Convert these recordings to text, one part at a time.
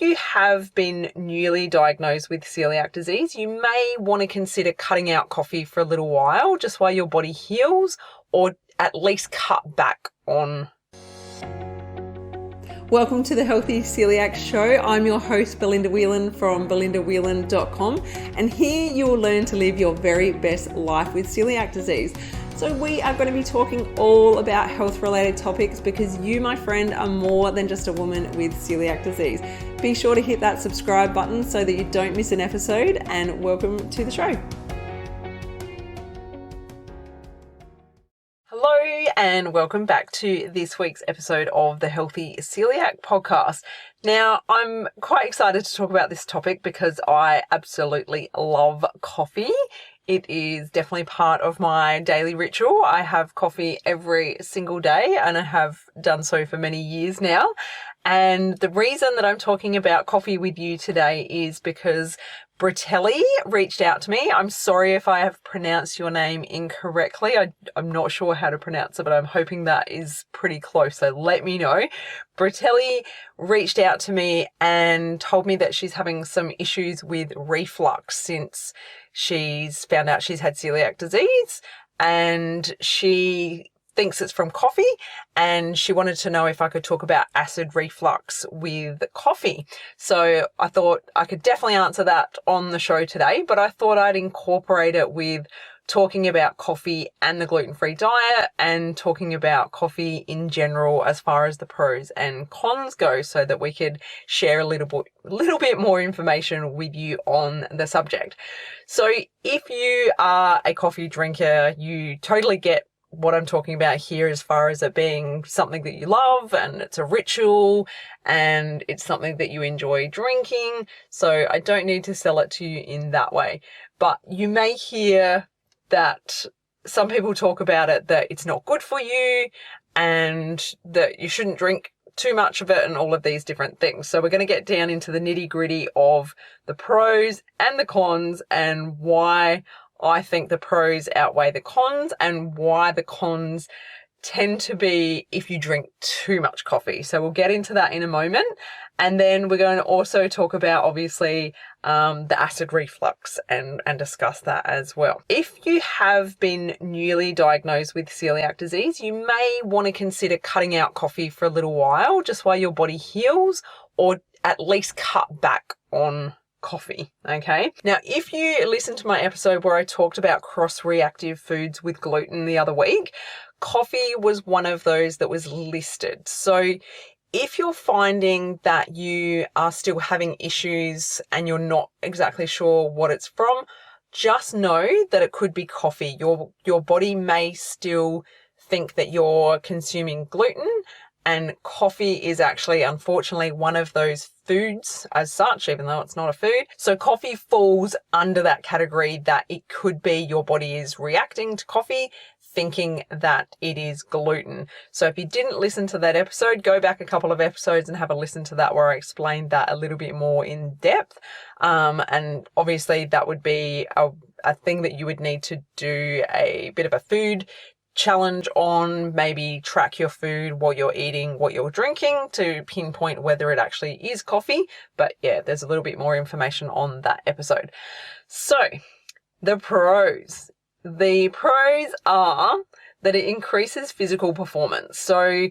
you have been newly diagnosed with celiac disease, you may want to consider cutting out coffee for a little while, just while your body heals, or at least cut back on. Welcome to the Healthy Celiac Show. I'm your host, Belinda Whelan from belindawhelan.com, and here you will learn to live your very best life with celiac disease. So we are going to be talking all about health-related topics because you, my friend, are more than just a woman with celiac disease. Be sure to hit that subscribe button so that you don't miss an episode, and welcome to the show. Hello and welcome back to this week's episode of the Healthy Celiac Podcast. Now, I'm quite excited to talk about this topic because I absolutely love coffee. It is definitely part of my daily ritual. I have coffee every single day and I have done so for many years now. And the reason that I'm talking about coffee with you today is because Bratelli reached out to me. I'm sorry if I have pronounced your name incorrectly. I'm not sure how to pronounce it, but I'm hoping that is pretty close. So let me know. Bratelli reached out to me and told me that she's having some issues with reflux since she's found out she's had celiac disease, and she thinks it's from coffee, and she wanted to know if I could talk about acid reflux with coffee. So I thought I could definitely answer that on the show today, but I thought I'd incorporate it with talking about coffee and the gluten-free diet and talking about coffee in general as far as the pros and cons go, so that we could share a little bit more information with you on the subject. So if you are a coffee drinker, you totally get what I'm talking about here as far as it being something that you love and it's a ritual and it's something that you enjoy drinking. So I don't need to sell it to you in that way. But you may hear that some people talk about it, that it's not good for you and that you shouldn't drink too much of it and all of these different things. So we're going to get down into the nitty-gritty of the pros and the cons and why I think the pros outweigh the cons and why the cons tend to be if you drink too much coffee. So we'll get into that in a moment. And then we're going to also talk about, obviously, the acid reflux and discuss that as well. If you have been newly diagnosed with celiac disease, you may want to consider cutting out coffee for a little while, just while your body heals, or at least cut back on coffee. Okay. Now, if you listen to my episode where I talked about cross-reactive foods with gluten the other week, coffee was one of those that was listed. So if you're finding that you are still having issues and you're not exactly sure what it's from, just know that it could be coffee. Your body may still think that you're consuming gluten, and coffee is actually, unfortunately, one of those foods as such, even though it's not a food. So coffee falls under that category that it could be your body is reacting to coffee, thinking that it is gluten. So if you didn't listen to that episode, go back a couple of episodes and have a listen to that where I explained that a little bit more in depth. And obviously that would be a thing that you would need to do a bit of a food challenge on, maybe track your food, what you're eating, what you're drinking, to pinpoint whether it actually is coffee. But yeah, there's a little bit more information on that episode. So the pros. The pros are that it increases physical performance. So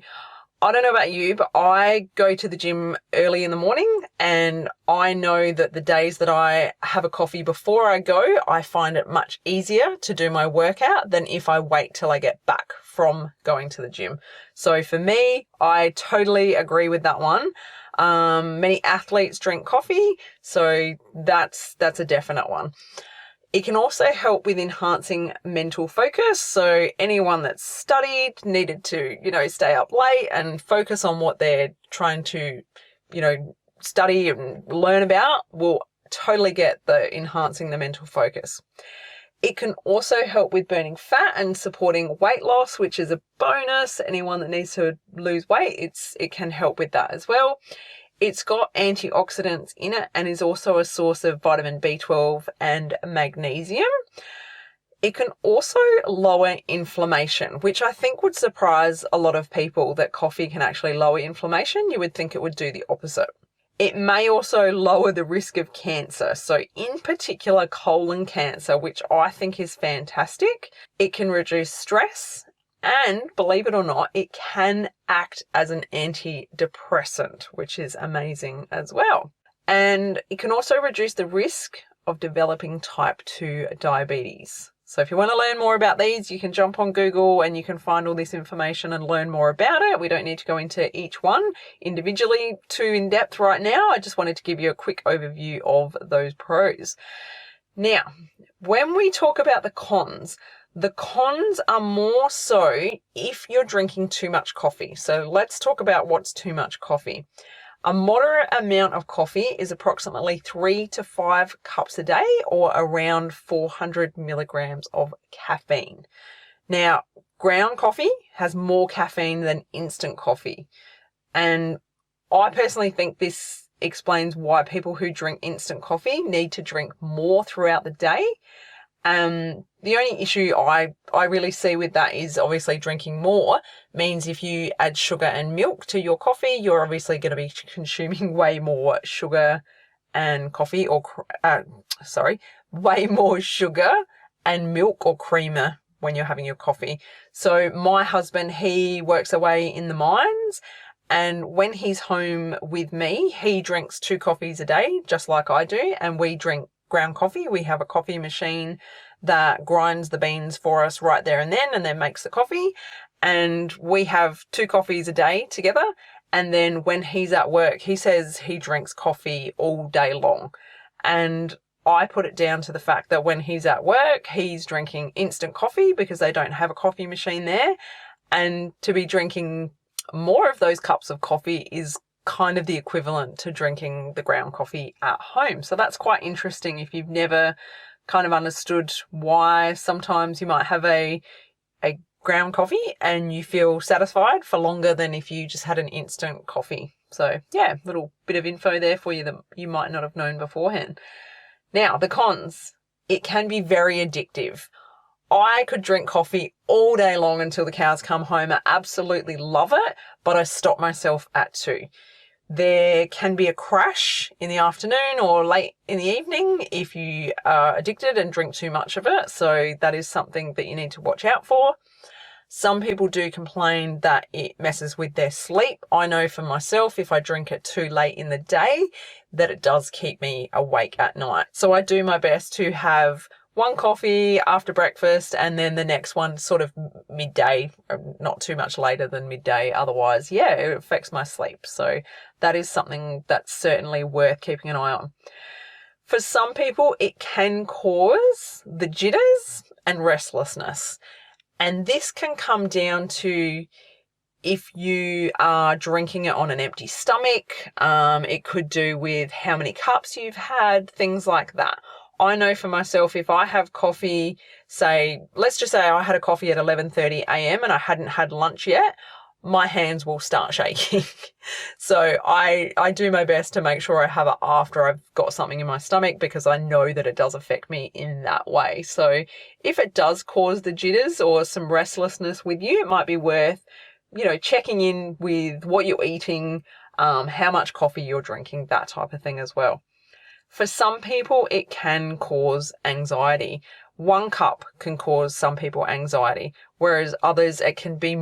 I don't know about you, but I go to the gym early in the morning, and I know that the days that I have a coffee before I go, I find it much easier to do my workout than if I wait till I get back from going to the gym. So for me, I totally agree with that one. Many athletes drink coffee, so that's a definite one. It can also help with enhancing mental focus. So anyone that's studied, needed to, stay up late and focus on what they're trying to, study and learn about will totally get the enhancing the mental focus. It can also help with burning fat and supporting weight loss, which is a bonus. Anyone that needs to lose weight, it can help with that as well. It's got antioxidants in it and is also a source of vitamin B12 and magnesium. It can also lower inflammation, which I think would surprise a lot of people, that coffee can actually lower inflammation. You would think it would do the opposite. It may also lower the risk of cancer. So in particular, colon cancer, which I think is fantastic. It can reduce stress, and believe it or not, it can act as an antidepressant, which is amazing as well. And it can also reduce the risk of developing type 2 diabetes. So if you want to learn more about these, you can jump on Google and you can find all this information and learn more about it. We don't need to go into each one individually too in depth right now. I just wanted to give you a quick overview of those pros. Now, when we talk about the cons are more so if you're drinking too much coffee. So let's talk about what's too much coffee. A moderate amount of coffee is approximately 3 to 5 cups a day, or around 400 milligrams of caffeine. Now, ground coffee has more caffeine than instant coffee. And I personally think this explains why people who drink instant coffee need to drink more throughout the day. The only issue I really see with that is obviously drinking more means if you add sugar and milk to your coffee, you're obviously going to be consuming way more sugar and coffee way more sugar and milk or creamer when you're having your coffee. So my husband, he works away in the mines, and when he's home with me, he drinks 2 coffees a day, just like I do, and we drink ground coffee. We have a coffee machine that grinds the beans for us right there and then makes the coffee. And we have 2 coffees a day together. And then when he's at work, he says he drinks coffee all day long. And I put it down to the fact that when he's at work, he's drinking instant coffee because they don't have a coffee machine there. And to be drinking more of those cups of coffee is kind of the equivalent to drinking the ground coffee at home. So that's quite interesting if you've never kind of understood why sometimes you might have a ground coffee and you feel satisfied for longer than if you just had an instant coffee. So yeah, little bit of info there for you that you might not have known beforehand. Now, the cons. It can be very addictive. I could drink coffee all day long until the cows come home. I absolutely love it, but I stop myself at 2. There can be a crash in the afternoon or late in the evening if you are addicted and drink too much of it. So that is something that you need to watch out for. Some people do complain that it messes with their sleep. I know for myself, if I drink it too late in the day, that it does keep me awake at night. So I do my best to have 1 coffee after breakfast and then the next one sort of midday, not too much later than midday. Otherwise, yeah, it affects my sleep. So that is something that's certainly worth keeping an eye on. For some people, it can cause the jitters and restlessness. And this can come down to if you are drinking it on an empty stomach. It could do with how many cups you've had, things like that. I know for myself, if I have coffee, let's just say I had a coffee at 11:30 a.m. and I hadn't had lunch yet, my hands will start shaking. So I do my best to make sure I have it after I've got something in my stomach, because I know that it does affect me in that way. So if it does cause the jitters or some restlessness with you, it might be worth, checking in with what you're eating, how much coffee you're drinking, that type of thing as well. For some people, it can cause anxiety. 1 cup can cause some people anxiety, whereas others, it can be,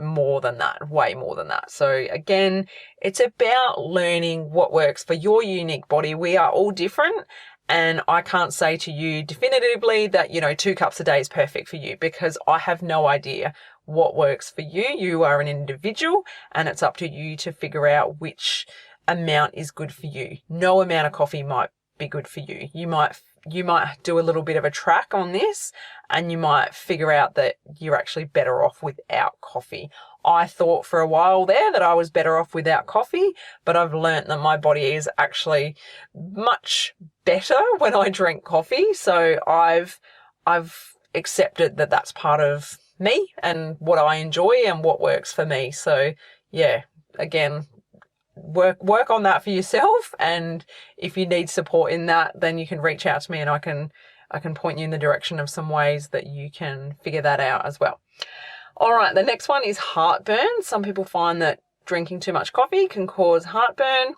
more than that, way more than that. So again, it's about learning what works for your unique body. We are all different, and I can't say to you definitively that, 2 cups a day is perfect for you, because I have no idea what works for you. You are an individual, and it's up to you to figure out which amount is good for you. No amount of coffee might be good for you. You might do a little bit of a track on this, and you might figure out that you're actually better off without coffee. I thought for a while there that I was better off without coffee, but I've learned that my body is actually much better when I drink coffee. So I've accepted that that's part of me and what I enjoy and what works for me. So yeah, again, work on that for yourself, and if you need support in that, then you can reach out to me and I can point you in the direction of some ways that you can figure that out as well. All right, the next one is heartburn. Some people find that drinking too much coffee can cause heartburn.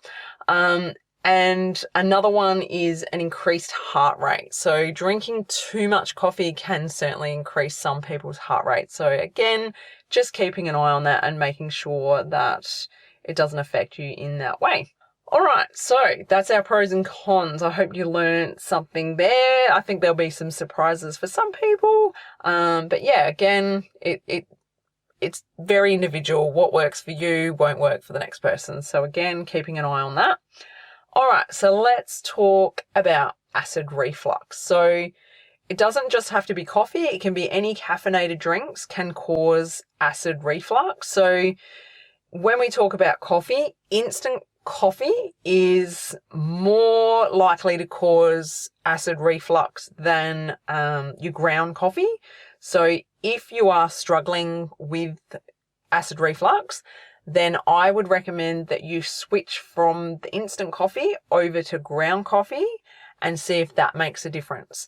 And another one is an increased heart rate. So drinking too much coffee can certainly increase some people's heart rate. So again, just keeping an eye on that and making sure that it doesn't affect you in that way. All right, so that's our pros and cons. I hope you learned something there. I think there'll be some surprises for some people. But yeah, again, it's very individual. What works for you won't work for the next person. So again, keeping an eye on that. All right, so let's talk about acid reflux. So it doesn't just have to be coffee. It can be any caffeinated drinks can cause acid reflux. So when we talk about coffee, instant coffee is more likely to cause acid reflux than your ground coffee. So if you are struggling with acid reflux, then I would recommend that you switch from the instant coffee over to ground coffee and see if that makes a difference.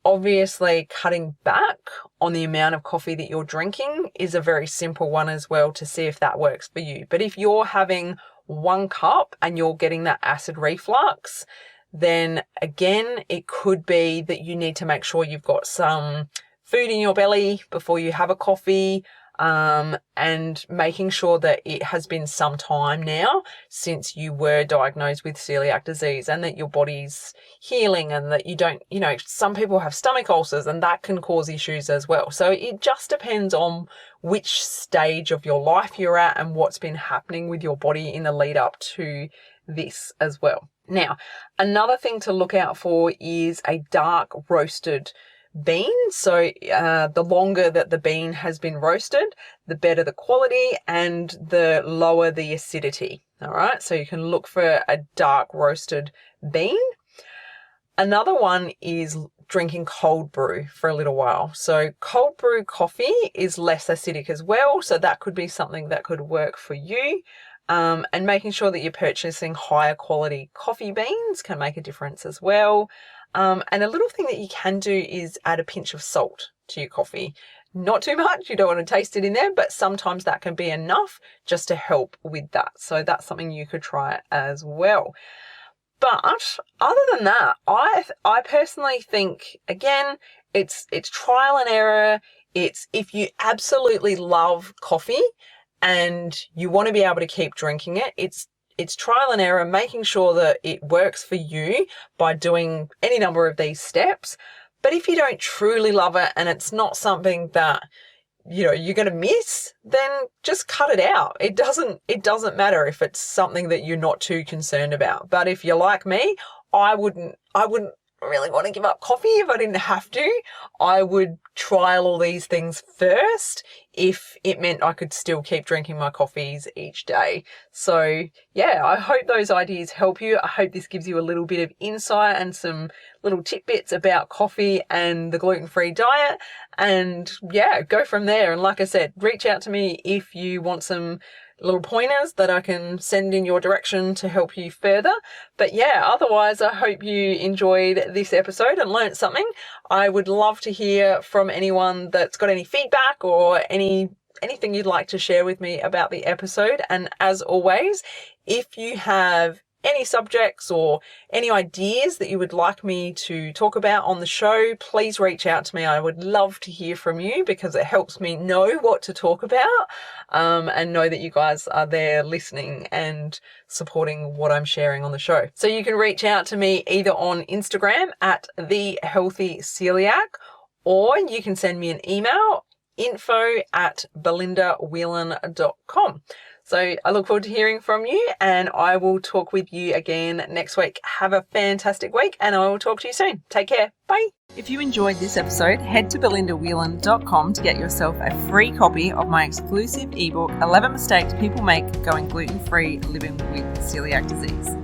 Obviously, cutting back on the amount of coffee that you're drinking is a very simple one as well to see if that works for you. But if you're having 1 cup and you're getting that acid reflux, then again, it could be that you need to make sure you've got some food in your belly before you have a coffee. And making sure that it has been some time now since you were diagnosed with celiac disease and that your body's healing and that you don't, some people have stomach ulcers and that can cause issues as well. So it just depends on which stage of your life you're at and what's been happening with your body in the lead up to this as well. Now, another thing to look out for is a dark roasted bean. So the longer that the bean has been roasted, the better the quality and the lower the acidity. All right, so you can look for a dark roasted bean. Another one is drinking cold brew for a little while. So cold brew coffee is less acidic as well, so that could be something that could work for you. And making sure that you're purchasing higher quality coffee beans can make a difference as well. And a little thing that you can do is add a pinch of salt to your coffee. Not too much, you don't want to taste it in there, but sometimes that can be enough just to help with that. So that's something you could try as well. But other than that, I personally think, again, it's trial and error. It's if you absolutely love coffee and you want to be able to keep drinking it, it's trial and error, making sure that it works for you by doing any number of these steps. But if you don't truly love it and it's not something that, you're going to miss, then just cut it out. It doesn't matter if it's something that you're not too concerned about. But if you're like me, I wouldn't really want to give up coffee if I didn't have to. I would trial all these things first if it meant I could still keep drinking my coffees each day. So yeah, I hope those ideas help you. I hope this gives you a little bit of insight and some little tidbits about coffee and the gluten-free diet. And yeah, go from there. And like I said, reach out to me if you want some little pointers that I can send in your direction to help you further. But yeah, otherwise, I hope you enjoyed this episode and learned something. I would love to hear from anyone that's got any feedback or anything you'd like to share with me about the episode. And as always, if you have any subjects or any ideas that you would like me to talk about on the show, please reach out to me. I would love to hear from you because it helps me know what to talk about, and know that you guys are there listening and supporting what I'm sharing on the show. So you can reach out to me either on Instagram at @thehealthyceliac, or you can send me an email, info@belindawhelan.com. So I look forward to hearing from you, and I will talk with you again next week. Have a fantastic week, and I will talk to you soon. Take care. Bye. If you enjoyed this episode, head to belindawhelan.com to get yourself a free copy of my exclusive ebook, 11 Mistakes People Make Going Gluten-Free Living with Celiac Disease.